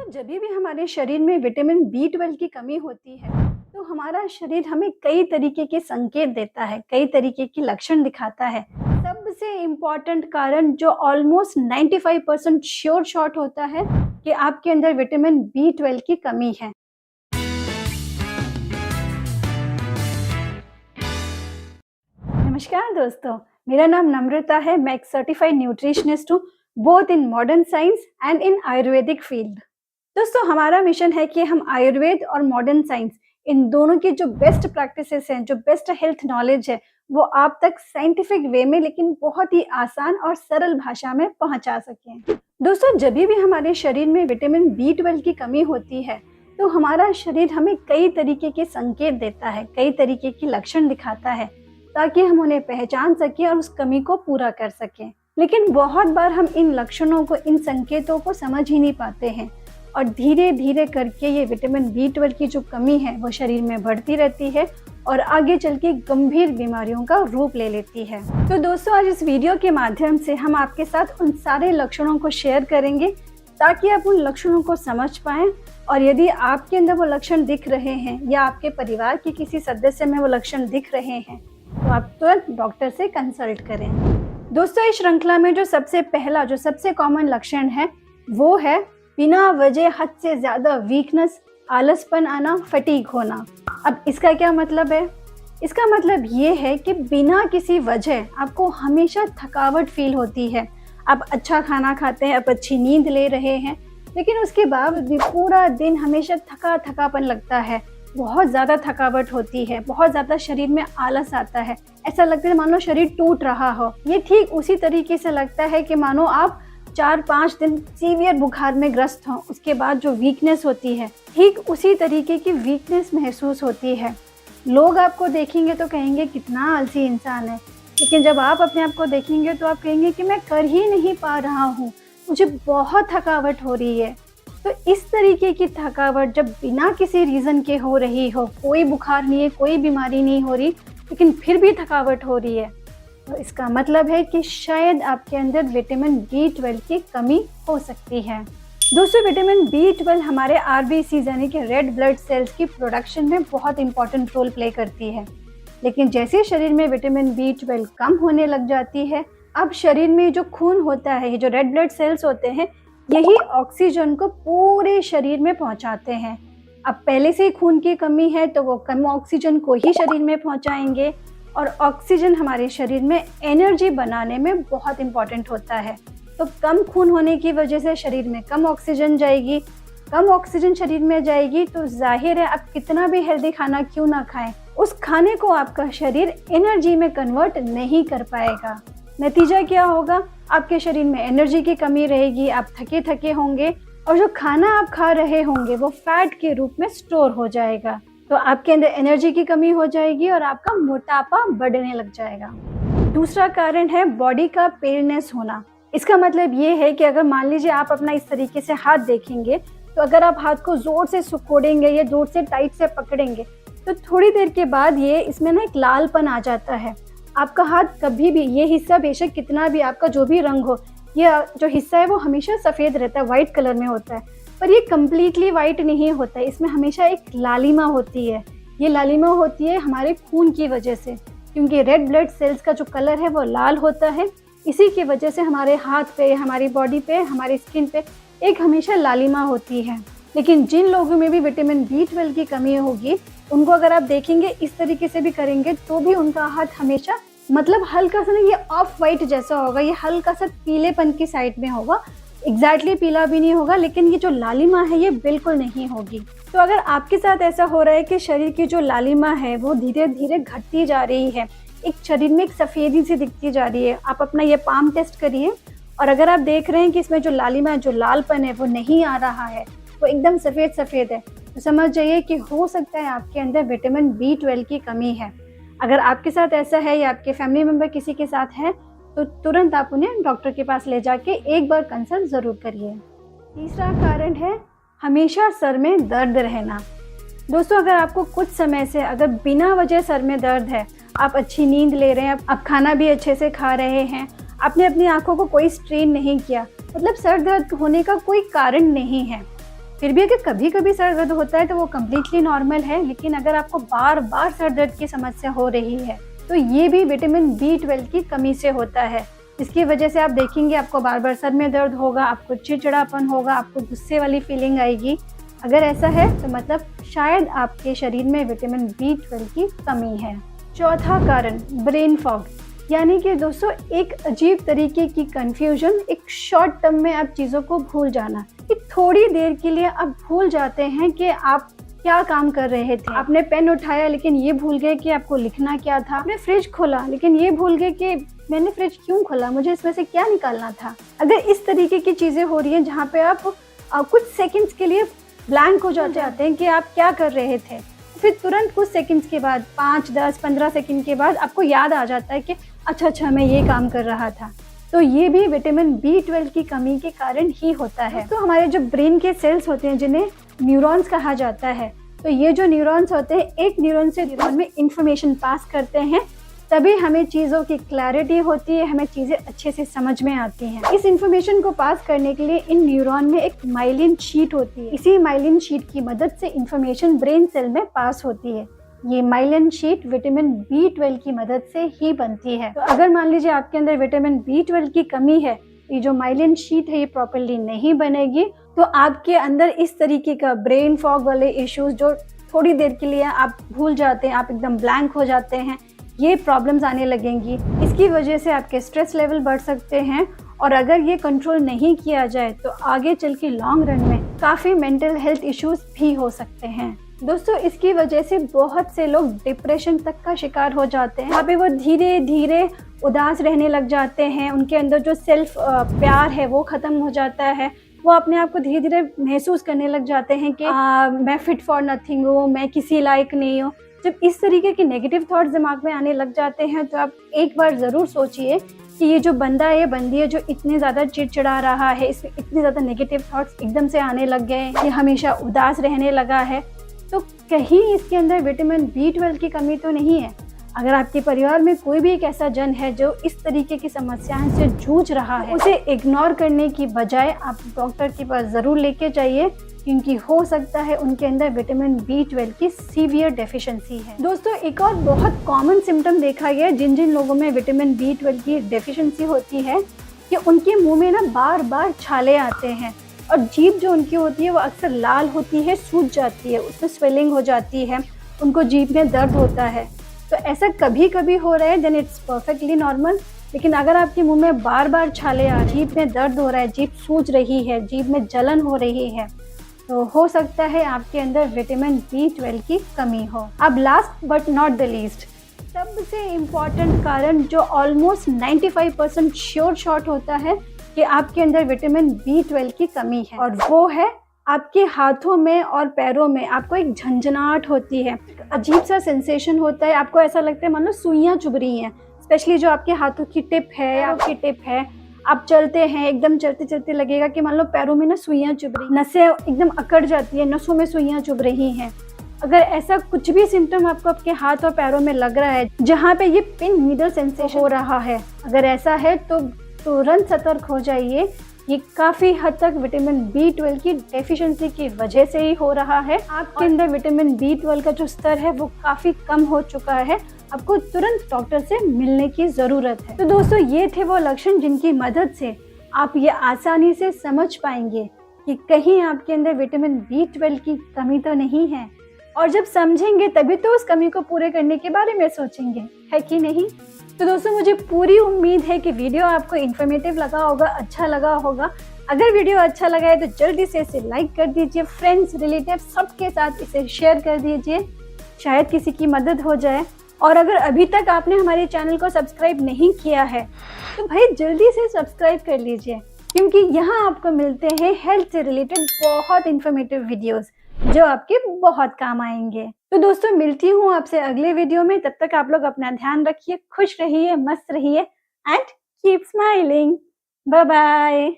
दोस्तों, जब भी हमारे शरीर में विटामिन B12 की कमी होती है तो हमारा शरीर हमें कई तरीके के संकेत देता है, कई तरीके की लक्षण दिखाता है। सबसे इम्पॉर्टेंट कारण जो ऑलमोस्ट 95% श्योर शॉट होता है कि आपके अंदर विटामिन B12 की कमी है। नमस्कार दोस्तों, मेरा नाम नम्रता है। मैं एक सर्टिफाइड न्यूट्रिशनिस्ट हूँ, both in modern science and in Ayurvedic field. दोस्तों, हमारा मिशन है कि हम आयुर्वेद और मॉडर्न साइंस इन दोनों की जो बेस्ट प्रैक्टिसेस हैं, जो बेस्ट हेल्थ नॉलेज है, वो आप तक साइंटिफिक वे में लेकिन बहुत ही आसान और सरल भाषा में पहुंचा सकें। दोस्तों, जब भी हमारे शरीर में विटामिन B12 की कमी होती है तो हमारा शरीर हमें कई तरीके के संकेत देता है, कई तरीके की लक्षण दिखाता है ताकि हम उन्हें पहचान सकें और उस कमी को पूरा कर सकें। लेकिन बहुत बार हम इन लक्षणों को, इन संकेतों को समझ ही नहीं पाते हैं और धीरे धीरे करके ये विटामिन B12 की जो कमी है वो शरीर में बढ़ती रहती है और आगे चल के गंभीर बीमारियों का रूप ले लेती है। तो दोस्तों, आज इस वीडियो के माध्यम से हम आपके साथ उन सारे लक्षणों को शेयर करेंगे ताकि आप उन लक्षणों को समझ पाएं और यदि आपके अंदर वो लक्षण दिख रहे हैं या आपके परिवार के किसी सदस्य में वो लक्षण दिख रहे हैं तो आप तुरंत डॉक्टर से कंसल्ट करें। दोस्तों, इस श्रृंखला में जो सबसे पहला, जो सबसे कॉमन लक्षण है वो है बिना वजह हद से ज़्यादा वीकनेस, आलसपन आना, फटीग होना। अब इसका क्या मतलब है? इसका मतलब ये है कि बिना किसी वजह आपको हमेशा थकावट फील होती है। आप अच्छा खाना खाते हैं, आप अच्छी नींद ले रहे हैं, लेकिन उसके बावजूद भी पूरा दिन हमेशा थकापन लगता है, बहुत ज़्यादा थकावट होती है, बहुत ज़्यादा शरीर में आलस आता है, ऐसा लगता है मानो शरीर टूट रहा हो। ये ठीक उसी तरीके से लगता है कि मानो आप 4-5 दिन सीवियर बुखार में ग्रस्त हों, उसके बाद जो वीकनेस होती है ठीक उसी तरीके की वीकनेस महसूस होती है। लोग आपको देखेंगे तो कहेंगे कितना आलसी इंसान है, लेकिन जब आप अपने आप को देखेंगे तो आप कहेंगे कि मैं कर ही नहीं पा रहा हूँ, मुझे बहुत थकावट हो रही है। तो इस तरीके की थकावट जब बिना किसी रीज़न के हो रही हो, कोई बुखार नहीं है, कोई बीमारी नहीं हो रही, लेकिन फिर भी थकावट हो रही है, तो इसका मतलब है कि शायद आपके अंदर विटामिन B12 की कमी हो सकती है। दोस्तों, विटामिन B12 हमारे RBCs यानी कि रेड ब्लड सेल्स की प्रोडक्शन में बहुत इंपॉर्टेंट रोल प्ले करती है। लेकिन जैसे शरीर में विटामिन B12 कम होने लग जाती है, अब शरीर में जो खून होता है, ये जो रेड ब्लड सेल्स होते हैं, यही ऑक्सीजन को पूरे शरीर में पहुंचाते हैं। अब पहले से ही खून की कमी है तो वो कम ऑक्सीजन को ही शरीर में पहुंचाएंगे और ऑक्सीजन हमारे शरीर में एनर्जी बनाने में बहुत इम्पॉर्टेंट होता है। तो कम खून होने की वजह से शरीर में कम ऑक्सीजन जाएगी, कम ऑक्सीजन शरीर में जाएगी तो जाहिर है आप कितना भी हेल्दी खाना क्यों ना खाएं, उस खाने को आपका शरीर एनर्जी में कन्वर्ट नहीं कर पाएगा। नतीजा क्या होगा? आपके शरीर में एनर्जी की कमी रहेगी, आप थके थके होंगे और जो खाना आप खा रहे होंगे वो फैट के रूप में स्टोर हो जाएगा, तो आपके अंदर एनर्जी की कमी हो जाएगी और आपका मोटापा बढ़ने लग जाएगा। दूसरा कारण है बॉडी का पेलनेस होना। इसका मतलब ये है कि अगर मान लीजिए आप अपना इस तरीके से हाथ देखेंगे तो अगर आप हाथ को जोर से सुकोड़ेंगे या जोर से टाइट से पकड़ेंगे तो थोड़ी देर के बाद ये इसमें ना एक लालपन आ जाता है। आपका हाथ कभी भी, ये हिस्सा बेशक कितना भी आपका जो भी रंग हो, ये जो हिस्सा है वो हमेशा सफ़ेद रहता है, वाइट कलर में होता है, पर ये कम्प्लीटली वाइट नहीं होता है, इसमें हमेशा एक लालिमा होती है। ये लालिमा होती है हमारे खून की वजह से, क्योंकि रेड ब्लड सेल्स का जो कलर है वो लाल होता है। इसी की वजह से हमारे हाथ पे, हमारी बॉडी पे, हमारी स्किन पे एक हमेशा लालिमा होती है। लेकिन जिन लोगों में भी विटामिन B12 की कमी होगी, उनको अगर आप देखेंगे इस तरीके से भी करेंगे तो भी उनका हाथ हमेशा मतलब हल्का सा ना, ये ऑफ वाइट जैसा होगा, ये हल्का सा पीलेपन की साइड में होगा, एग्जैक्टली पीला भी नहीं होगा, लेकिन ये जो लालिमा है ये बिल्कुल नहीं होगी। तो अगर आपके साथ ऐसा हो रहा है कि शरीर की जो लालिमा है वो धीरे धीरे घटती जा रही है, एक शरीर में एक सफ़ेदी सी दिखती जा रही है, आप अपना ये पाम टेस्ट करिए और अगर आप देख रहे हैं कि इसमें जो लालिमा है, जो लालपन है वो नहीं आ रहा है, वो एकदम सफ़ेद है, तो समझ जाइए कि हो सकता है आपके अंदर विटामिन B12 की कमी है। अगर आपके साथ ऐसा है या आपके फैमिली मेम्बर किसी के साथ है तो तुरंत आप उन्हें डॉक्टर के पास ले जाके एक बार कंसल्ट ज़रूर करिए। तीसरा कारण है हमेशा सर में दर्द रहना। दोस्तों, अगर आपको कुछ समय से अगर बिना वजह सर में दर्द है, आप अच्छी नींद ले रहे हैं, आप खाना भी अच्छे से खा रहे हैं, आपने अपनी आँखों को कोई स्ट्रेन नहीं किया, मतलब सर दर्द होने का कोई कारण नहीं है, फिर भी अगर कभी-कभी सर दर्द होता है तो वो कम्प्लीटली नॉर्मल है, लेकिन अगर आपको बार-बार सर दर्द की समस्या हो रही है, तो ये भी विटामिन B12 की कमी से होता है। इसकी वजह से आप देखेंगे आपको बार-बार सर में दर्द होगा, आपको चिड़चिड़ापन होगा, आपको गुस्से वाली फीलिंग आएगी। अगर ऐसा है तो मतलब शायद आपके शरीर में विटामिन B12 की कमी है। चौथा कारण ब्रेन फॉग, यानी कि दोस्तों एक अजीब तरीके की कंफ्यूजन, एक शॉर्ट टर्म में आप चीज़ों को भूल जाना। एक थोड़ी देर के लिए आप भूल जाते हैं कि आप क्या काम कर रहे थे। आपने पेन उठाया लेकिन ये भूल गए कि आपको लिखना क्या था। आपने फ्रिज खोला लेकिन ये भूल गए कि मैंने फ्रिज क्यों खोला, मुझे इसमें से क्या निकालना था। अगर इस तरीके की चीज़ें हो रही हैं जहाँ पे आप कुछ सेकंड्स के लिए ब्लैंक हो जाते हैं कि आप क्या कर रहे थे, फिर तुरंत कुछ सेकंड्स के बाद 5, 10, 15 सेकंड के बाद आपको याद आ जाता है कि अच्छा मैं ये काम कर रहा था। तो ये भी विटामिन B12 की कमी के कारण ही होता है। तो हमारे जो ब्रेन के सेल्स होते हैं जिन्हें न्यूरॉन्स कहा जाता है, तो ये जो न्यूरॉन्स होते हैं एक न्यूरॉन से न्यूरॉन में इंफॉर्मेशन पास करते हैं, तभी हमें चीज़ों की क्लैरिटी होती है, हमें चीज़ें अच्छे से समझ में आती हैं। इस इंफॉर्मेशन को पास करने के लिए इन न्यूरॉन में एक माइलिन शीट होती है। इसी माइलिन शीट की मदद से इंफॉर्मेशन ब्रेन सेल में पास होती है। ये माइलिन शीट विटामिन B12 की मदद से ही बनती है। तो अगर मान लीजिए आपके अंदर विटामिन B12 की कमी है, ये जो माइलिन शीट है ये प्रॉपर्ली नहीं बनेगी, तो आपके अंदर इस तरीके का ब्रेन फॉग वाले इश्यूज, जो थोड़ी देर के लिए आप भूल जाते हैं, आप एकदम ब्लैंक हो जाते हैं, ये प्रॉब्लम्स आने लगेंगी। इसकी वजह से आपके स्ट्रेस लेवल बढ़ सकते हैं, और अगर ये कंट्रोल नहीं किया जाए तो आगे चल के लॉन्ग रन में काफ़ी मेंटल हेल्थ इश्यूज भी हो सकते हैं। दोस्तों इसकी वजह से बहुत से लोग डिप्रेशन तक का शिकार हो जाते हैं। यहाँ पे वो धीरे धीरे उदास रहने लग जाते हैं, उनके अंदर जो सेल्फ प्यार है वो ख़त्म हो जाता है। वो अपने आप को धीरे धीरे महसूस करने लग जाते हैं कि मैं फिट फॉर नथिंग हूँ, मैं किसी लायक नहीं हूँ। जब इस तरीके के नेगेटिव थॉट्स दिमाग में आने लग जाते हैं तो आप एक बार ज़रूर सोचिए कि ये जो बंदा है, ये बंदी है जो इतने ज़्यादा चिड़चिड़ा रहा है, इसमें इतने ज़्यादा नेगेटिव थॉट्स एकदम से आने लग गए, ये हमेशा उदास रहने लगा है, तो कहीं इसके अंदर विटामिन B12 की कमी तो नहीं है। अगर आपके परिवार में कोई भी एक ऐसा जन है जो इस तरीके की समस्याओं से जूझ रहा है, उसे इग्नोर करने की बजाय आप डॉक्टर के पास ज़रूर लेके जाइए, क्योंकि हो सकता है उनके अंदर विटामिन B12 की सीवियर डेफिशिएंसी है। दोस्तों एक और बहुत कॉमन सिम्टम देखा गया है जिन जिन लोगों में विटामिन B12 की डेफिशिएंसी होती है, कि उनके मुंह में ना बार बार छाले आते हैं, और जीभ जो उनकी होती है वो अक्सर लाल होती है, सूज जाती है, उसमें स्वेलिंग हो जाती है, उनको जीभ में दर्द होता है। तो ऐसा कभी कभी हो रहा है देन इट्स परफेक्टली नॉर्मल। लेकिन अगर आपके मुंह में बार बार छाले आ, जीभ में दर्द हो रहा है, जीभ सूज रही है, जीभ में जलन हो रही है, तो हो सकता है आपके अंदर विटामिन B12 की कमी हो। अब last but not the least, सबसे इम्पॉर्टेंट कारण जो ऑलमोस्ट 95% श्योर शॉट होता है कि आपके अंदर विटामिन B12 की कमी है, और वो है आपके हाथों में और पैरों में आपको एक झंझनाहट होती है, अजीब सा सेंसेशन होता है, आपको ऐसा लगता है मानो सुइयां चुभ रही हैं, स्पेशली जो आपके हाथों की टिप है, आपकी टिप है, आप चलते हैं एकदम चलते चलते लगेगा कि मान लो पैरों में ना सुइयां चुभ रही, नसें एकदम अकड़ जाती है, नसों में सुइयां चुभ रही हैं। अगर ऐसा कुछ भी सिम्टम आपको आपके हाथ और पैरों में लग रहा है जहाँ पे ये पिन नीडल सेंसेशन हो रहा है, अगर ऐसा है तो तुरंत सतर्क हो जाइए। ये काफ़ी हद तक विटामिन B12 की डेफिशिएंसी की वजह से ही हो रहा है। आपके अंदर विटामिन B12 का जो स्तर है वो काफ़ी कम हो चुका है, आपको तुरंत डॉक्टर से मिलने की ज़रूरत है। तो दोस्तों ये थे वो लक्षण जिनकी मदद से आप ये आसानी से समझ पाएंगे कि कहीं आपके अंदर विटामिन B12 की कमी तो नहीं है, और जब समझेंगे तभी तो उस कमी को पूरे करने के बारे में सोचेंगे, है कि नहीं। तो दोस्तों मुझे पूरी उम्मीद है कि वीडियो आपको इन्फॉर्मेटिव लगा होगा, अच्छा लगा होगा। अगर वीडियो अच्छा लगा है तो जल्दी से इसे लाइक कर दीजिए, फ्रेंड्स रिलेटिव सबके साथ इसे शेयर कर दीजिए, शायद किसी की मदद हो जाए। और अगर अभी तक आपने हमारे चैनल को सब्सक्राइब नहीं किया है तो भाई जल्दी से सब्सक्राइब कर लीजिए, क्योंकि यहाँ आपको मिलते हैं हेल्थ से रिलेटेड बहुत इन्फॉर्मेटिव वीडियोस जो आपके बहुत काम आएंगे। तो दोस्तों मिलती हूँ आपसे अगले वीडियो में, तब तक आप लोग अपना ध्यान रखिए, खुश रहिए, मस्त रहिए and keep smiling. Bye bye.